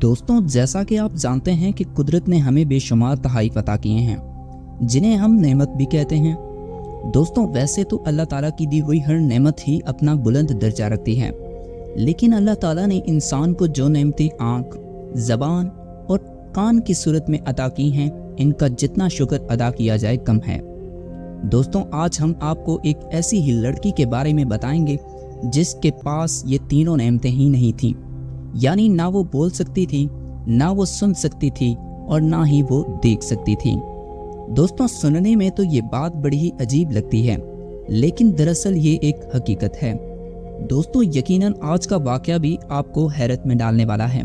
दोस्तों, जैसा कि आप जानते हैं कि कुदरत ने हमें बेशुमार तोहफ़े अता किए हैं, जिन्हें हम नेमत भी कहते हैं। दोस्तों, वैसे तो अल्लाह ताला की दी हुई हर नेमत ही अपना बुलंद दर्जा रखती है, लेकिन अल्लाह ताला ने इंसान को जो नेमतें आँख, ज़बान और कान की सूरत में अता की हैं, इनका जितना शुक्र अदा किया जाए कम है। दोस्तों, आज हम आपको एक ऐसी ही लड़की के बारे में बताएंगे जिसके पास ये तीनों नेमतें ही नहीं थीं। यानी ना वो बोल सकती थी, ना वो सुन सकती थी और ना ही वो देख सकती थी। दोस्तों, सुनने में तो ये बात बड़ी ही अजीब लगती है, लेकिन दरअसल ये एक हकीकत है। दोस्तों, यकीनन आज का वाक़या भी आपको हैरत में डालने वाला है,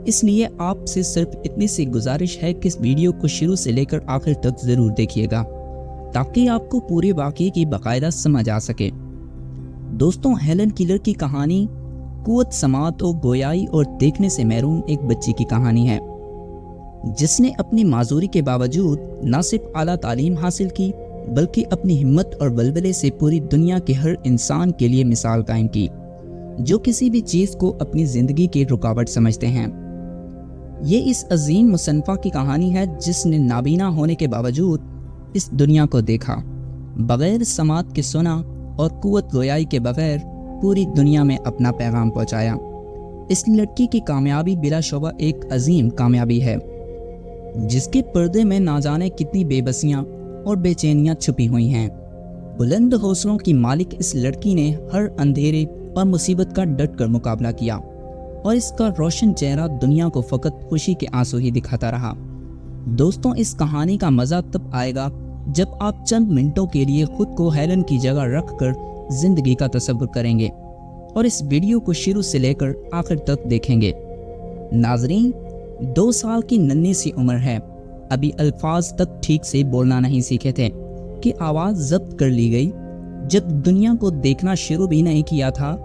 इसलिए आपसे सिर्फ इतनी सी गुजारिश है कि इस वीडियो को शुरू से लेकर आखिर तक ज़रूर देखिएगा, ताकि आपको पूरे वाक़ये की बाकायदा समझ आ सके। दोस्तों, हेलन किलर की कहानी कुव्वत समात और गोयाई और देखने से महरूम एक बच्ची की कहानी है, जिसने अपनी माजूरी के बावजूद न सिर्फ आला तालीम हासिल की, बल्कि अपनी हिम्मत और बलबले से पूरी दुनिया के हर इंसान के लिए मिसाल कायम की, जो किसी भी चीज़ को अपनी ज़िंदगी की रुकावट समझते हैं। ये इस अजीम मुसन्फ़ा की कहानी है जिसने नाबीना होने के बावजूद इस दुनिया को देखा, बग़ैर समात के सुना और कुव्वत गोयाई के बग़ैर पूरी दुनिया में अपना पैगाम पहुंचाया। इस लड़की की कामयाबी बिलाशुबा एक अजीम कामयाबी है, जिसके पर्दे में ना जाने कितनी बेबसियां और बेचैनियां छुपी हुई हैं। बुलंद हौसलों की मालिक इस लड़की ने हर अंधेरे और मुसीबत का डट कर मुकाबला किया, और इसका रोशन चेहरा दुनिया को फ़कत खुशी के आंसू ही दिखाता रहा। दोस्तों, इस कहानी का मज़ा तब आएगा जब आप चंद मिनटों के लिए खुद को हेलन की जगह रख कर जिंदगी का तसव्वुर करेंगे और इस वीडियो को शुरू से लेकर आखिर तक देखेंगे। नाजरीन, 2 साल की नन्ही सी उम्र है, अभी अल्फाज तक ठीक से बोलना नहीं सीखे थे कि आवाज़ जब्त कर ली गई। जब दुनिया को देखना शुरू भी नहीं किया था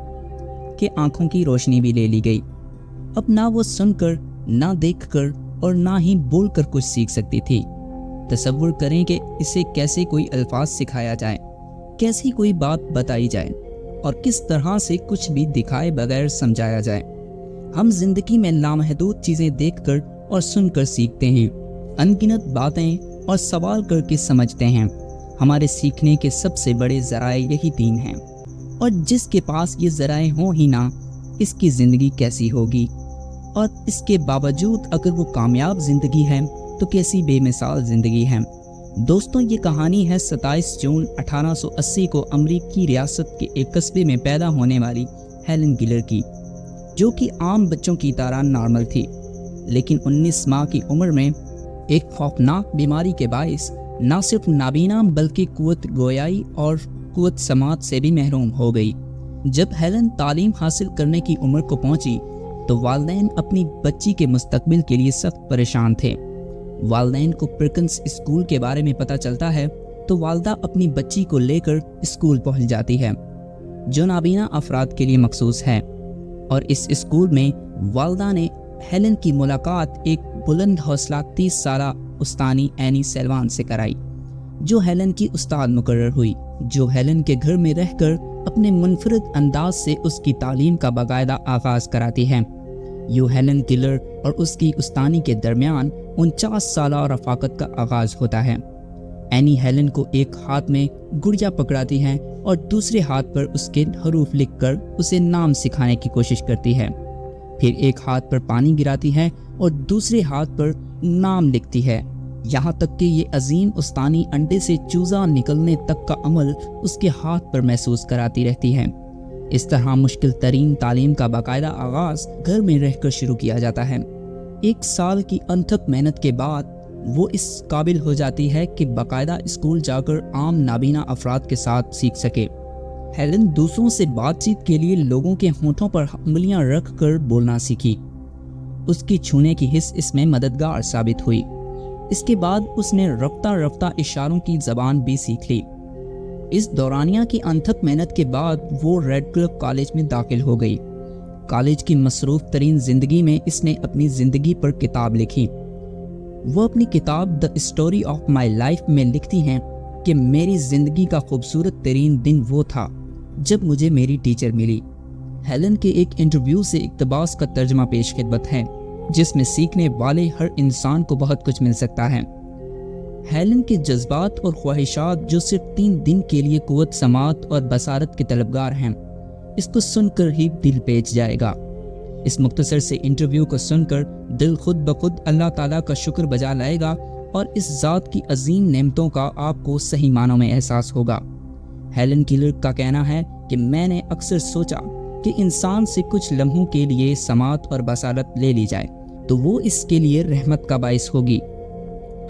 कि आंखों की रोशनी भी ले ली गई। अब ना वो सुनकर, ना देखकर और ना ही बोलकर कुछ सीख सकती थी। तसव्वुर करें कि इसे कैसे कोई अल्फाज सिखाया जाए, कैसी कोई बात बताई जाए और किस तरह से कुछ भी दिखाए बगैर समझाया जाए। हम जिंदगी में लामहदूद चीज़ें देखकर और सुनकर सीखते हैं, अनगिनत बातें और सवाल करके समझते हैं। हमारे सीखने के सबसे बड़े ज़राए यही 3 हैं, और जिसके पास ये ज़राए हों ही ना, इसकी ज़िंदगी कैसी होगी। और इसके बावजूद अगर वो कामयाब ज़िंदगी है तो कैसी बेमिसाल ज़िंदगी है। दोस्तों, ये कहानी है 27 जून 1880 को अमरीकी रियासत के एक कस्बे में पैदा होने वाली हेलन किलर की, जो कि आम बच्चों की तरह नॉर्मल थी, लेकिन 19 माह की उम्र में एक खौफनाक बीमारी के बाइस न सिर्फ नाबीना बल्कि कुव्वत गोयाई और कुव्वत समात से भी महरूम हो गई। जब हेलन तालीम हासिल करने की उम्र को पहुंची तो वालिदैन अपनी बच्ची के मुस्तकबिल के लिए सख्त परेशान थे। वालिदैन को परकिंस स्कूल के बारे में पता चलता है तो वालदा अपनी बच्ची को लेकर स्कूल पहुंच जाती है, जो नाबीना अफराद के लिए मखसूस है। और इस स्कूल में वालदा ने हेलन की मुलाकात एक बुलंद हौसला 30 साला उस्तानी एनी सेल्वान से कराई, जो हेलन की उस्ताद मुकर्रर हुई, जो हेलन के घर में रहकर अपने मुनफरिद अंदाज से उसकी तालीम का बाकायदा आगाज़ कराती है। यूँ हेलन किलर और उसकी उस्तानी के दरमियान 49 साला रफ़ाकत का आगाज़ होता है। एनी हेलन को एक हाथ में गुड़िया पकड़ाती है और दूसरे हाथ पर उसके हरूफ लिखकर उसे नाम सिखाने की कोशिश करती है। फिर एक हाथ पर पानी गिराती है और दूसरे हाथ पर नाम लिखती है, यहाँ तक कि ये अजीम उस्तानी अंडे से चूज़ा निकलने तक का अमल उसके हाथ पर महसूस कराती रहती है। इस तरह मुश्किल तरीन तालीम का बाकायदा आगाज़ घर में रहकर शुरू किया जाता है। 1 साल की अनथक मेहनत के बाद वो इस काबिल हो जाती है कि बाकायदा स्कूल जाकर आम नाबीना अफराद के साथ सीख सके। हेलन दूसरों से बातचीत के लिए लोगों के होंठों पर उंगलियां रख कर बोलना सीखी। उसकी छूने की हिस्स इसमें मददगार साबित हुई। इसके बाद उसने रफ्ता रफ्ता इशारों की ज़बान भी सीख ली। इस दौरानिया की अनथक मेहनत के बाद वो रेडक्लिफ कॉलेज में दाखिल हो गई। कॉलेज की मसरूफ़ तरीन ज़िंदगी में इसने अपनी ज़िंदगी पर किताब लिखी। वो अपनी किताब the story of my life में लिखती हैं कि मेरी ज़िंदगी का खूबसूरत तरीन दिन वो था जब मुझे मेरी टीचर मिली। हेलन के एक इंटरव्यू से इक़्तिबास का तर्जमा पेश खिदमत है جس میں سیکھنے والے ہر انسان کو بہت کچھ مل سکتا ہے۔ ہیلن کے جذبات اور خواہشات جو صرف 3 دن کے لیے قوت سماعت اور بصارت کے طلبگار ہیں، اس کو سن کر ہی دل پیچ جائے گا۔ اس مختصر سے انٹرویو کو سن کر دل خود بخود اللہ تعالیٰ کا شکر بجا لائے گا اور اس ذات کی عظیم نعمتوں کا آپ کو صحیح معنوں میں احساس ہوگا۔ ہیلن کیلر کا کہنا ہے کہ میں نے اکثر سوچا کہ انسان سے کچھ لمحوں کے لیے سماعت اور بصارت لے لی جائے تو وہ اس کے لیے رحمت کا باعث ہوگی۔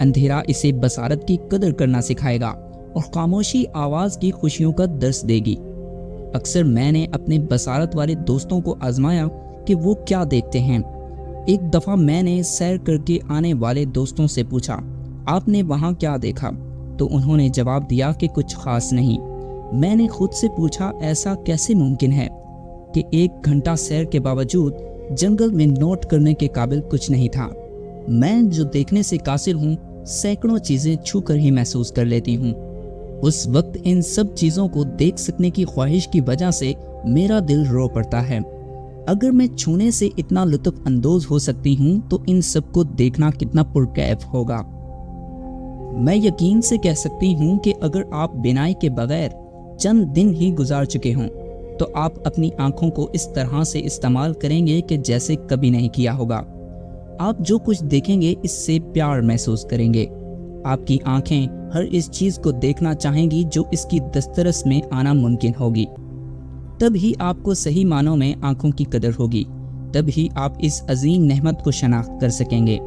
اندھیرا اسے بصارت کی قدر کرنا سکھائے گا اور خاموشی آواز کی خوشیوں کا درس دے گی۔ اکثر میں نے اپنے بصارت والے دوستوں کو آزمایا کہ وہ کیا دیکھتے ہیں۔ ایک دفعہ میں نے سیر کر کے آنے والے دوستوں سے پوچھا، آپ نے وہاں کیا دیکھا؟ تو انہوں نے جواب دیا کہ کچھ خاص نہیں۔ میں نے خود سے پوچھا، ایسا کیسے ممکن ہے کہ 1 گھنٹہ سیر کے باوجود جنگل میں نوٹ کرنے کے قابل کچھ نہیں تھا؟ میں جو دیکھنے سے قاصر ہوں، سینکڑوں چیزیں چھو کر ہی محسوس کر لیتی ہوں۔ اس وقت ان سب چیزوں کو دیکھ سکنے کی خواہش کی وجہ سے میرا دل رو پڑتا ہے۔ اگر میں چھونے سے اتنا لطف اندوز ہو سکتی ہوں تو ان سب کو دیکھنا کتنا پرکیف ہوگا۔ میں یقین سے کہہ سکتی ہوں کہ اگر آپ بینائی کے بغیر چند دن ہی گزار چکے ہوں تو آپ اپنی آنکھوں کو اس طرح سے استعمال کریں گے کہ جیسے کبھی نہیں کیا ہوگا۔ آپ جو کچھ دیکھیں گے اس سے پیار محسوس کریں گے۔ آپ کی آنکھیں ہر اس چیز کو دیکھنا چاہیں گی جو اس کی دسترس میں آنا ممکن ہوگی۔ تب ہی آپ کو صحیح معنوں میں آنکھوں کی قدر ہوگی، تب ہی آپ اس عظیم نعمت کو شناخت کر سکیں گے۔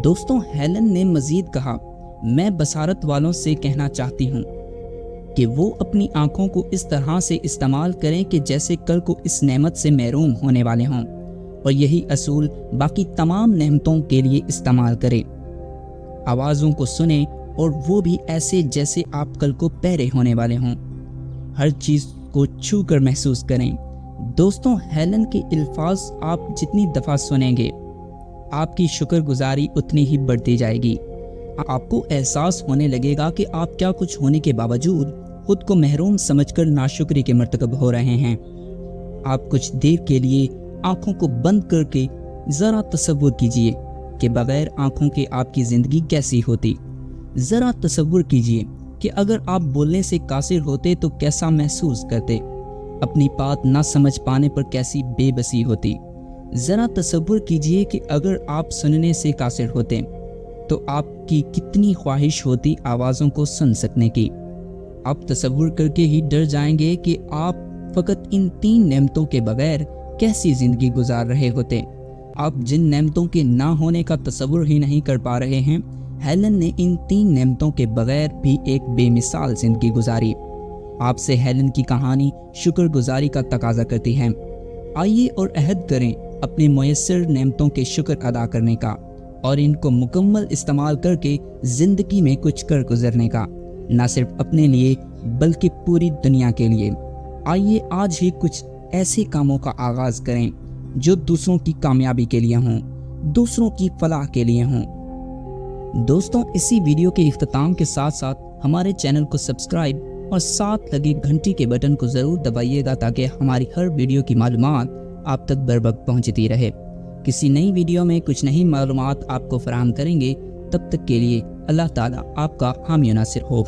دوستوں، ہیلن نے مزید کہا، میں بصارت والوں سے کہنا چاہتی ہوں کہ وہ اپنی آنکھوں کو اس طرح سے استعمال کریں کہ جیسے کل کو اس نعمت سے محروم ہونے والے ہوں، اور یہی اصول باقی تمام نعمتوں کے لیے استعمال کریں۔ آوازوں کو سنیں اور وہ بھی ایسے جیسے آپ کل کو پیرے ہونے والے ہوں۔ ہر چیز کو چھو کر محسوس کریں۔ دوستوں، ہیلن کے الفاظ آپ جتنی دفعہ سنیں گے، آپ کی شکر گزاری اتنی ہی بڑھتی جائے گی۔ آپ کو احساس ہونے لگے گا کہ آپ کیا کچھ ہونے کے باوجود خود کو محروم سمجھ کر ناشکری کے مرتکب ہو رہے ہیں۔ آپ کچھ دیر کے لیے آنکھوں کو بند کر کے ذرا تصور کیجئے کہ بغیر آنکھوں کے آپ کی زندگی کیسی ہوتی۔ ذرا تصور کیجئے کہ اگر آپ بولنے سے قاصر ہوتے تو کیسا محسوس کرتے، اپنی بات نہ سمجھ پانے پر کیسی بے بسی ہوتی۔ ذرا تصور کیجئے کہ اگر آپ سننے سے قاصر ہوتے تو آپ کی کتنی خواہش ہوتی آوازوں کو سن سکنے کی۔ آپ تصور کر کے ہی ڈر جائیں گے کہ آپ فقط ان 3 نعمتوں کے بغیر کیسی زندگی گزار رہے ہوتے۔ آپ جن نعمتوں کے نہ ہونے کا تصور ہی نہیں کر پا رہے ہیں، ہیلن نے ان 3 نعمتوں کے بغیر بھی ایک بے مثال زندگی گزاری۔ آپ سے ہیلن کی کہانی شکر گزاری کا تقاضا کرتی ہے۔ آئیے اور عہد کریں اپنے میسر نعمتوں کے شکر ادا کرنے کا اور ان کو مکمل استعمال کر کے زندگی میں کچھ کر گزرنے کا، نہ صرف اپنے لیے بلکہ پوری دنیا کے لیے۔ آئیے آج ہی کچھ ایسے کاموں کا آغاز کریں جو دوسروں کی کامیابی کے لیے ہوں، دوسروں کی فلاح کے لیے ہوں۔ دوستوں، اسی ویڈیو کے اختتام کے ساتھ ساتھ ہمارے چینل کو سبسکرائب اور ساتھ لگے گھنٹی کے بٹن کو ضرور دبائیے گا تاکہ ہماری ہر ویڈیو کی معلومات آپ تک بروقت پہنچتی رہے۔ کسی نئی ویڈیو میں کچھ نئی معلومات آپ کو فراہم کریں گے۔ تب تک کے لیے اللہ تعالیٰ آپ کا حامی و ناصر ہو۔